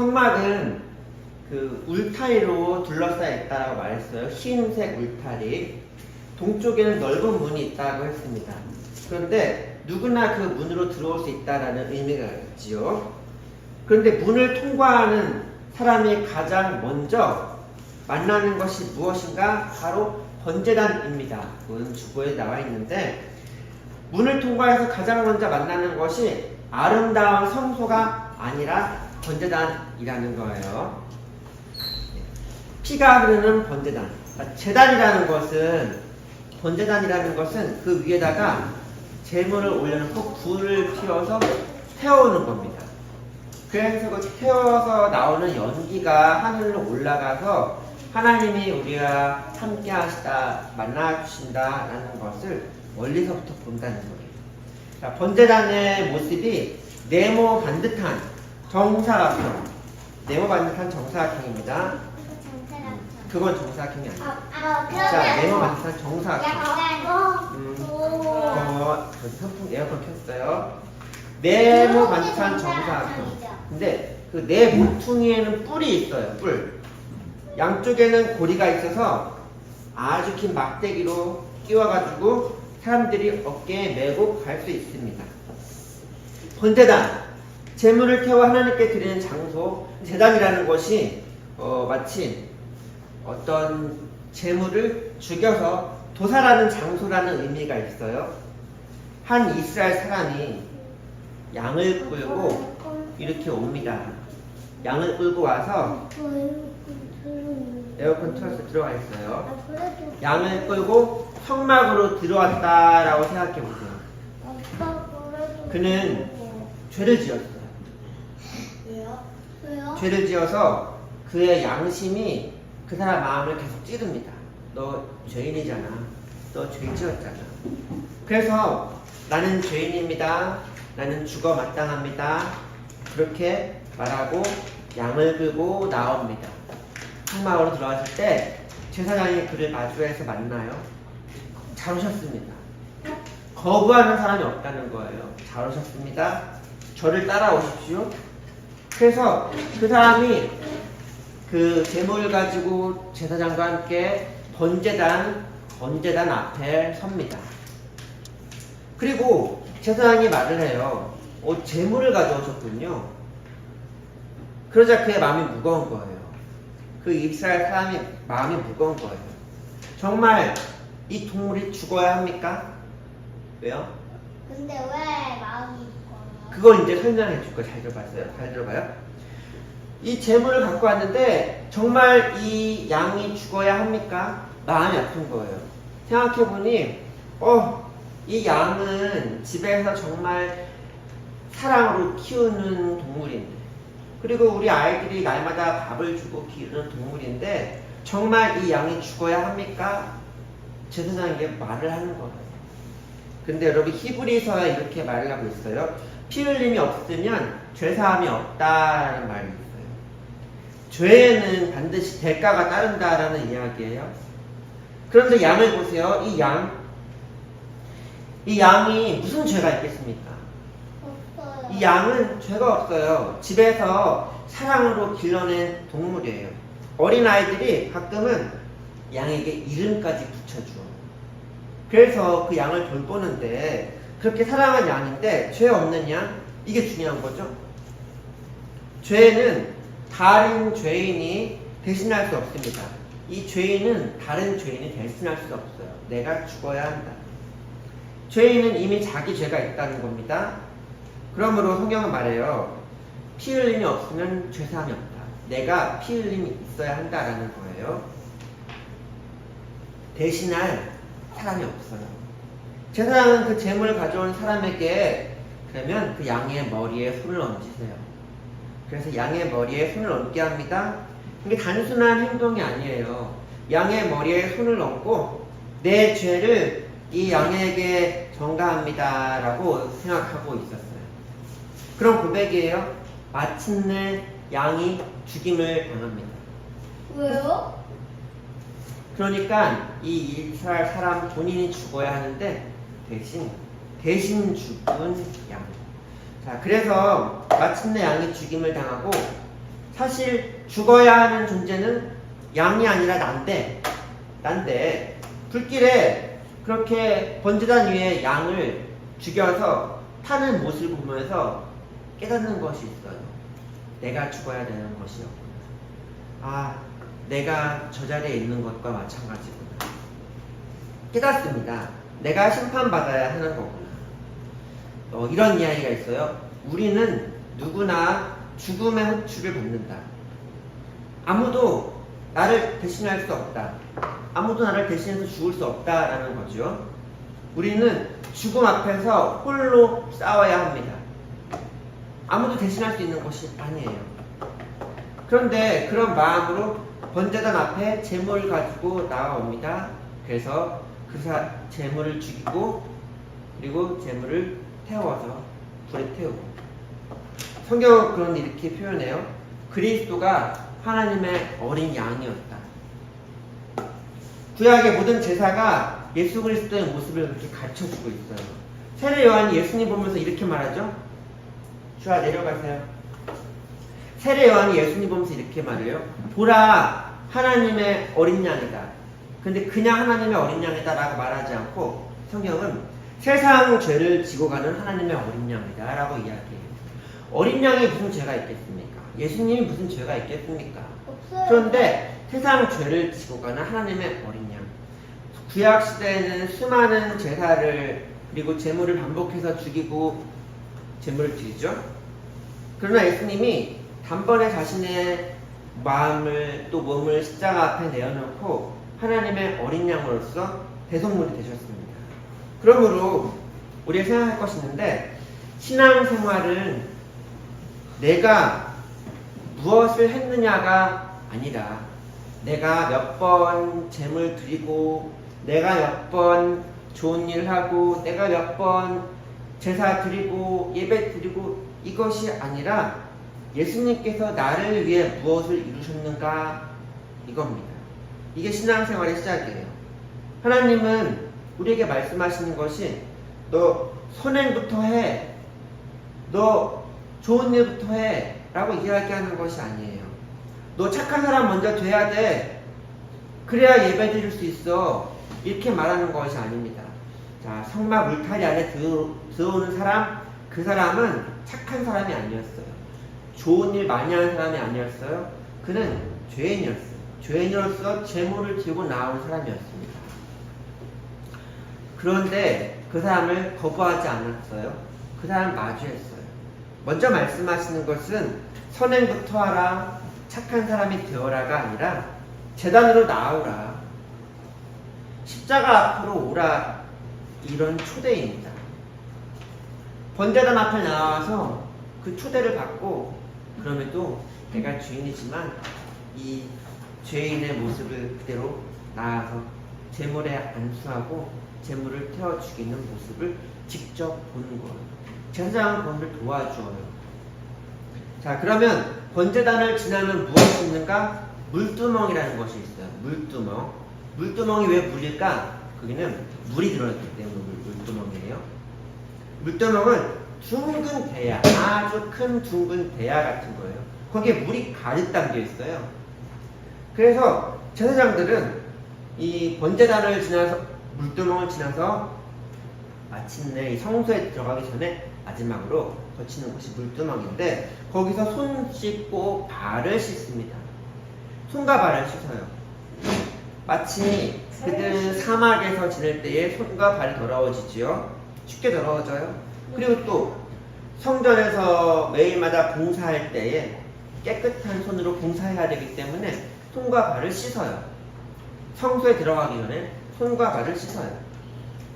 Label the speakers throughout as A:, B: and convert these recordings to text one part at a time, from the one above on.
A: 성막은 그 울타리로 둘러싸여 있다고 말했어요. 흰색 울타리. 동쪽에는 넓은 문이 있다고 했습니다. 그런데 누구나 그 문으로 들어올 수 있다라는 의미가 있지요. 그런데 문을 통과하는 사람이 가장 먼저 만나는 것이 무엇인가? 바로 번제단입니다. 그건 주보에 나와 있는데 문을 통과해서 가장 먼저 만나는 것이 아름다운 성소가 아니라 번제단이라는 거예요. 피가 흐르는 번제단. 제단이라는 것은, 번제단이라는 것은 그 위에다가 제물을 올려놓고 불을 피워서 태우는 겁니다. 그래서 그 태워서 나오는 연기가 하늘로 올라가서 하나님이 우리와 함께 하시다, 만나 주신다라는 것을 멀리서부터 본다는 거예요. 자, 번제단의 모습이 네모 반듯한 정사각형. 네모 반듯한 정사각형입니다. 그건 정사각형이 아니에요. 자, 네모 반듯한 정사각형. 선풍 에어컨 켰어요. 네모 반듯한 정사각형. 근데 그 네 모퉁이에는 뿔이 있어요. 뿔. 양쪽에는 고리가 있어서 아주 긴 막대기로 끼워가지고 사람들이 어깨에 메고 갈 수 있습니다. 번제단, 제물을 태워 하나님께 드리는 장소. 제단이라는 것이 마치 어떤 제물을 죽여서 도살하는 장소라는 의미가 있어요. 한 이스라엘 사람이 양을 끌고 이렇게 옵니다. 양을 끌고 와서 에어컨 틀어서 들어가 있어요. 양을 끌고 성막으로 들어왔다라고 생각해 보세요. 그는 죄를 지었어요.
B: 왜요?
A: 죄를 지어서 그의 양심이 그 사람 마음을 계속 찌릅니다. 너 죄인이잖아. 너 죄 지었잖아. 그래서 나는 죄인입니다. 나는 죽어 마땅합니다. 그렇게 말하고 양을 끌고 나옵니다. 성막으로 들어왔을 때 제사장이 그를 마주해서 만나요. 잘 오셨습니다. 거부하는 사람이 없다는 거예요. 잘 오셨습니다. 저를 따라오십시오. 그래서 그 사람이 그 제물을 가지고 제사장과 함께 번제단 앞에 섭니다. 그리고 제사장이 말을 해요. 제물을 가져오셨군요. 그러자 그의 마음이 무거운 거예요. 그 이스라엘 사람이 마음이 무거운 거예요. 정말 이 동물이 죽어야 합니까? 왜요?
B: 근데 왜 마음이 무거워요?
A: 그걸 이제 설명해 줄 거예요. 잘 들어봤어요? 잘 들어봐요? 이 제물을 갖고 왔는데 정말 이 양이 죽어야 합니까? 마음이 아픈 거예요. 생각해보니 이 양은 집에서 정말 사랑으로 키우는 동물인데, 그리고 우리 아이들이 날마다 밥을 주고 기르는 동물인데 정말 이 양이 죽어야 합니까? 제사장에게 말을 하는 거예요. 근데 여러분 히브리서에 이렇게 말을 하고 있어요. 피 흘림이 없으면 죄사함이 없다라는 말이 있어요. 죄에는 반드시 대가가 따른다라는 이야기예요. 그런데 양을 보세요. 이 양이 무슨 죄가 있겠습니까?
B: 없어요.
A: 이 양은 죄가 없어요. 집에서 사랑으로 길러낸 동물이에요. 어린아이들이 가끔은 양에게 이름까지 붙여줘. 그래서 그 양을 돌보는데 그렇게 사랑한 양인데 죄 없는 양? 이게 중요한 거죠. 죄는 다른 죄인이 대신할 수 없습니다. 이 죄인은 다른 죄인이 대신할 수 없어요. 내가 죽어야 한다. 죄인은 이미 자기 죄가 있다는 겁니다. 그러므로 성경은 말해요. 피 흘림이 없으면 죄사함이 없다. 내가 피 흘림이 있어야 한다라는 거예요. 대신할 사람이 없어요. 제사장은 그 제물을 가져온 사람에게 그러면 그 양의 머리에 손을 얹으세요. 그래서 양의 머리에 손을 얹게 합니다. 이게 단순한 행동이 아니에요. 양의 머리에 손을 얹고 내 죄를 이 양에게 전가합니다 라고 생각하고 있었어요. 그런 고백이에요. 마침내 양이 죽임을 당합니다.
B: 왜요?
A: 그러니까 이 이스라엘 사람 본인이 죽어야 하는데 대신 죽은 양. 자, 그래서 마침내 양이 죽임을 당하고 사실 죽어야 하는 존재는 양이 아니라 난데 불길에 그렇게 번제단 위에 양을 죽여서 타는 모습을 보면서 깨닫는 것이 있어요. 내가 죽어야 되는 것이었구나. 아, 내가 저 자리에 있는 것과 마찬가지구나. 깨닫습니다. 내가 심판받아야 하는 거구나. 이런 이야기가 있어요. 우리는 누구나 죽음의 호출을 받는다. 아무도 나를 대신할 수 없다. 아무도 나를 대신해서 죽을 수 없다라는 거죠. 우리는 죽음 앞에서 홀로 싸워야 합니다. 아무도 대신할 수 있는 것이 아니에요. 그런데 그런 마음으로 번제단 앞에 제물을 가지고 나아옵니다. 그래서 그 제물을 죽이고 그리고 제물을 태워서 불에 태우고, 성경은 그런 이렇게 표현해요. 그리스도가 하나님의 어린 양이었다. 구약의 모든 제사가 예수 그리스도의 모습을 그렇게 가르쳐주고 있어요. 세례 요한이 예수님 보면서 이렇게 말하죠. 주아 내려가세요. 세례 요한이 예수님 보면서 이렇게 말해요. 보라, 하나님의 어린 양이다. 근데 그냥 하나님의 어린 양이다 라고 말하지 않고 성경은 세상 죄를 지고 가는 하나님의 어린 양이다 라고 이야기해요. 어린 양이 무슨 죄가 있겠습니까? 예수님이 무슨 죄가 있겠습니까?
B: 없어요.
A: 그런데 세상 죄를 지고 가는 하나님의 어린 양. 구약 시대에는 수많은 제사를 그리고 제물을 반복해서 죽이고 제물을 드리죠. 그러나 예수님이 단번에 자신의 마음을 또 몸을 십자가 앞에 내어놓고 하나님의 어린 양으로서 대속물이 되셨습니다. 그러므로 우리가 생각할 것이 있는데, 신앙생활은 내가 무엇을 했느냐가 아니라 내가 몇 번 제물 드리고 내가 몇 번 좋은 일 하고 내가 몇 번 제사 드리고 예배 드리고 이것이 아니라 예수님께서 나를 위해 무엇을 이루셨는가 이겁니다. 이게 신앙생활의 시작이에요. 하나님은 우리에게 말씀하시는 것이 너 선행부터 해, 너 좋은 일부터 해 라고 이야기하는 것이 아니에요. 너 착한 사람 먼저 돼야 돼, 그래야 예배 드릴 수 있어, 이렇게 말하는 것이 아닙니다. 자, 성막 울타리 안에 들어오는 사람, 그 사람은 착한 사람이 아니었어요. 좋은 일 많이 하는 사람이 아니었어요. 그는 죄인이었어요. 죄인으로서 제물을 들고 나오는 사람이었습니다. 그런데 그 사람을 거부하지 않았어요. 그 사람을 마주했어요. 먼저 말씀하시는 것은 선행부터 하라, 착한 사람이 되어라가 아니라 제단으로 나오라, 십자가 앞으로 오라, 이런 초대입니다. 번제단 앞에 나와서 그 초대를 받고, 그럼에도 내가 주인이지만 이 죄인의 모습을 그대로 나아서 제물에 안수하고 제물을 태워 죽이는 모습을 직접 보는 거예요. 제사장은 그것을 도와줘요. 자, 그러면 번제단을 지나면 무엇이 있는가? 물두멍이라는 것이 있어요. 물두멍. 물두멍이 왜 물일까? 거기는 물이 들어있기 때문에 물두멍이에요. 물두멍은 둥근 대야, 아주 큰 둥근 대야 같은 거예요. 거기에 물이 가득 담겨 있어요. 그래서 제사장들은 이 번제단을 지나서, 물두멍을 지나서 마침내 이 성소에 들어가기 전에 마지막으로 거치는 곳이 물두멍인데, 거기서 손 씻고 발을 씻습니다. 손과 발을 씻어요. 마치 그들은 사막에서 지낼 때에 손과 발이 더러워지지요. 쉽게 더러워져요. 그리고 또 성전에서 매일마다 봉사할 때에 깨끗한 손으로 봉사해야 되기 때문에 손과 발을 씻어요. 성소에 들어가기 전에 손과 발을 씻어요.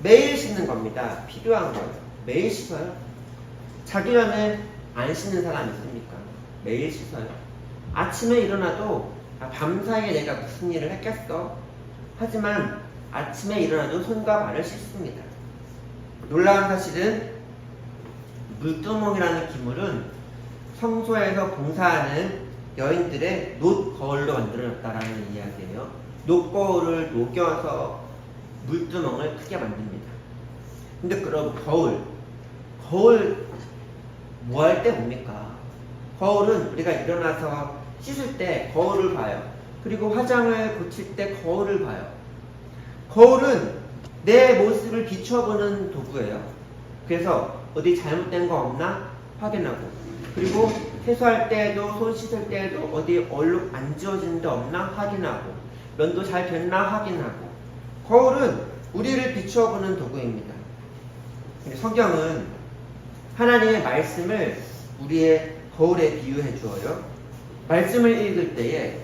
A: 매일 씻는 겁니다. 필요한 거예요. 매일 씻어요. 자기 전에 안 씻는 사람 있습니까? 매일 씻어요. 아침에 일어나도 밤사이에 내가 무슨 일을 했겠어? 하지만 아침에 일어나도 손과 발을 씻습니다. 놀라운 사실은 물두멍이라는 기물은 성소에서 봉사하는 여인들의 녹 거울로 만들어졌다라는 이야기예요. 녹 거울을 녹여서 물두멍을 크게 만듭니다. 근데 그럼 거울 뭐 할 때 뭡니까? 거울은 우리가 일어나서 씻을 때 거울을 봐요. 그리고 화장을 고칠 때 거울을 봐요. 거울은 내 모습을 비춰보는 도구예요. 그래서 어디 잘못된 거 없나 확인하고, 그리고 세수할 때에도 손 씻을 때에도 어디 얼룩 안 지워진 데 없나 확인하고, 면도 잘 됐나 확인하고. 거울은 우리를 비춰보는 도구입니다. 성경은 하나님의 말씀을 우리의 거울에 비유해 주어요. 말씀을 읽을 때에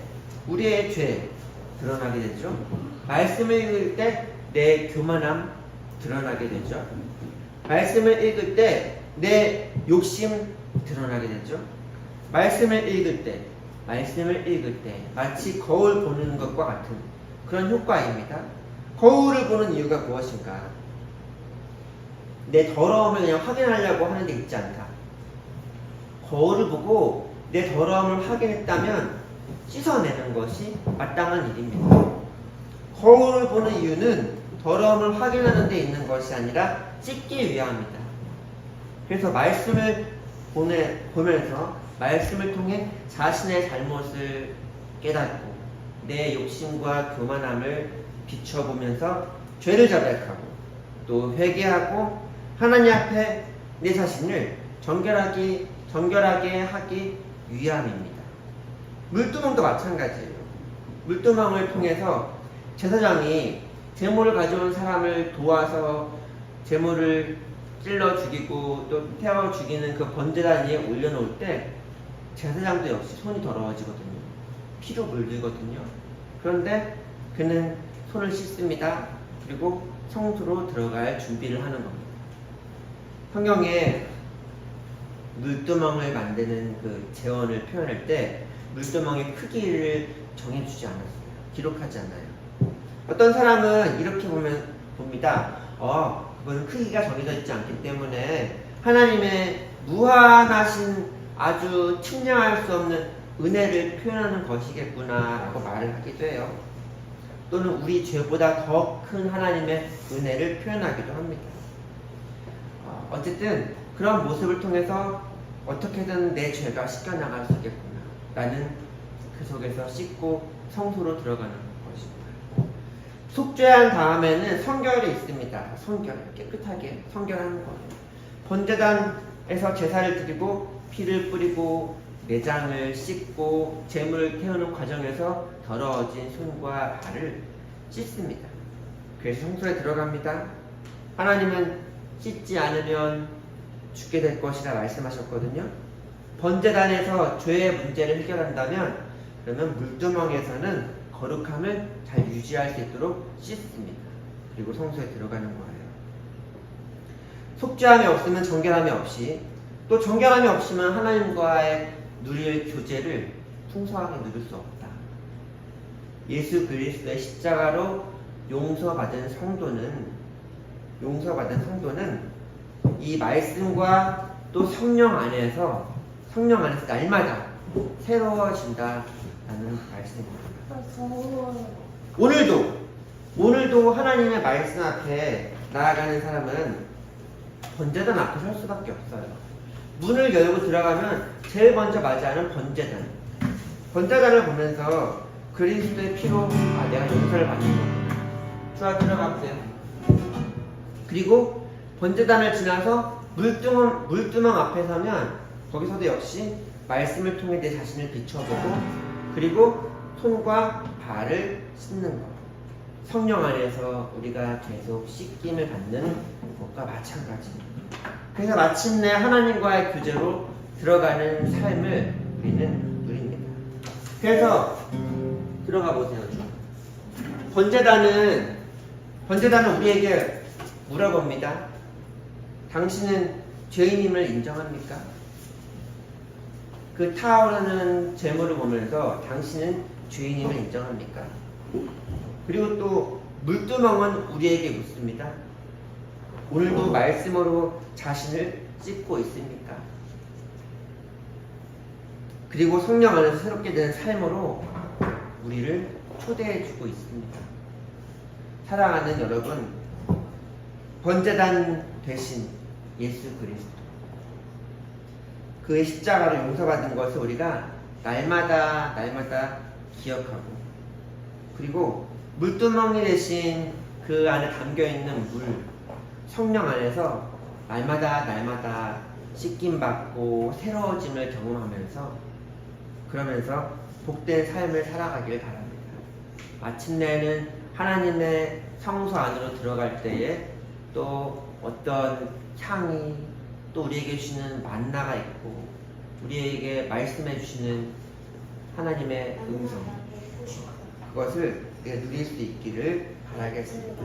A: 우리의 죄 드러나게 되죠. 말씀을 읽을 때 내 교만함 드러나게 되죠. 말씀을 읽을 때 내 욕심 드러나게 되죠. 말씀을 읽을 때 마치 거울 보는 것과 같은 그런 효과입니다. 거울을 보는 이유가 무엇인가? 내 더러움을 그냥 확인하려고 하는 데 있지 않다. 거울을 보고 내 더러움을 확인했다면 씻어내는 것이 마땅한 일입니다. 거울을 보는 이유는 더러움을 확인하는 데 있는 것이 아니라 씻기 위함이다. 그래서 말씀을 보면서 말씀을 통해 자신의 잘못을 깨닫고 내 욕심과 교만함을 비춰보면서 죄를 자백하고 또 회개하고 하나님 앞에 내 자신을 정결하게 하기 위함입니다. 물두멍도 마찬가지예요. 물두멍을 통해서 제사장이 제물을 가져온 사람을 도와서 제물을 찔러 죽이고 또 태워 죽이는 그 번제단 위에 올려놓을 때 제사장도 역시 손이 더러워지거든요. 피로 물들거든요. 그런데 그는 손을 씻습니다. 그리고 성소로 들어갈 준비를 하는 겁니다. 성경에 물두멍을 만드는 그 재원을 표현할 때 물두멍의 크기를 정해주지 않았어요. 기록하지 않아요. 어떤 사람은 이렇게 봅니다. 그건 크기가 정해져 있지 않기 때문에 하나님의 무한하신 아주 측량할 수 없는 은혜를 표현하는 것이겠구나 라고 말을 하기도 해요. 또는 우리 죄보다 더 큰 하나님의 은혜를 표현하기도 합니다. 어쨌든 그런 모습을 통해서 어떻게든 내 죄가 씻겨나갈 수 있겠구나 라는 그 속에서 씻고 성소로 들어가는 것입니다. 속죄한 다음에는 성결이 있습니다. 성결, 깨끗하게 성결하는 거예요. 번제단에서 제사를 드리고 피를 뿌리고 내장을 씻고 제물을 태우는 과정에서 더러워진 손과 발을 씻습니다. 그래서 성소에 들어갑니다. 하나님은 씻지 않으면 죽게 될 것이라 말씀하셨거든요. 번제단에서 죄의 문제를 해결한다면 그러면 물두멍에서는 거룩함을 잘 유지할 수 있도록 씻습니다. 그리고 성소에 들어가는 거예요. 속죄함이 없으면 정결함이 없이, 또 정결함이 없으면 하나님과의 누릴 교제를 풍성하게 누릴 수 없다. 예수 그리스도의 십자가로 용서받은 성도는 이 말씀과 또 성령 안에서 날마다 새로워진다라는 말씀입니다. 오늘도 하나님의 말씀 앞에 나아가는 사람은 번제단 앞에 설 수밖에 없어요. 문을 열고 들어가면 제일 먼저 맞이하는 번제단을 보면서 그리스도의 피로 내가 용서를 받는 거구나. 쭉 들어가보세요. 그리고 번제단을 지나서 물두멍 앞에 서면 거기서도 역시 말씀을 통해 내 자신을 비춰보고 그리고 손과 발을 씻는 것. 성령 안에서 우리가 계속 씻김을 받는 것과 마찬가지입니다. 그래서 마침내 하나님과의 교제로 들어가는 삶을 우리는 누립니다. 그래서 들어가 보세요. 번제단은 우리에게 물어봅니다. 당신은 죄인임을 인정합니까? 그 타오르는 제물을 보면서 당신은 죄인임을 인정합니까? 그리고 또 물두멍은 우리에게 묻습니다. 오늘도 말씀으로 자신을 씻고 있습니까? 그리고 성령 안에서 새롭게 되는 삶으로 우리를 초대해주고 있습니다. 사랑하는 여러분, 번제단 대신 예수 그리스도, 그의 십자가로 용서받은 것을 우리가 날마다 기억하고, 그리고 물두멍이 대신 그 안에 담겨있는 물, 성령 안에서 날마다 씻김받고 새로워짐을 경험하면서, 그러면서 복된 삶을 살아가길 바랍니다. 마침내는 하나님의 성소 안으로 들어갈 때에 또 어떤 향이, 또 우리에게 주시는 만나가 있고, 우리에게 말씀해 주시는 하나님의 음성, 그것을 우리가 누릴 수 있기를 바라겠습니다.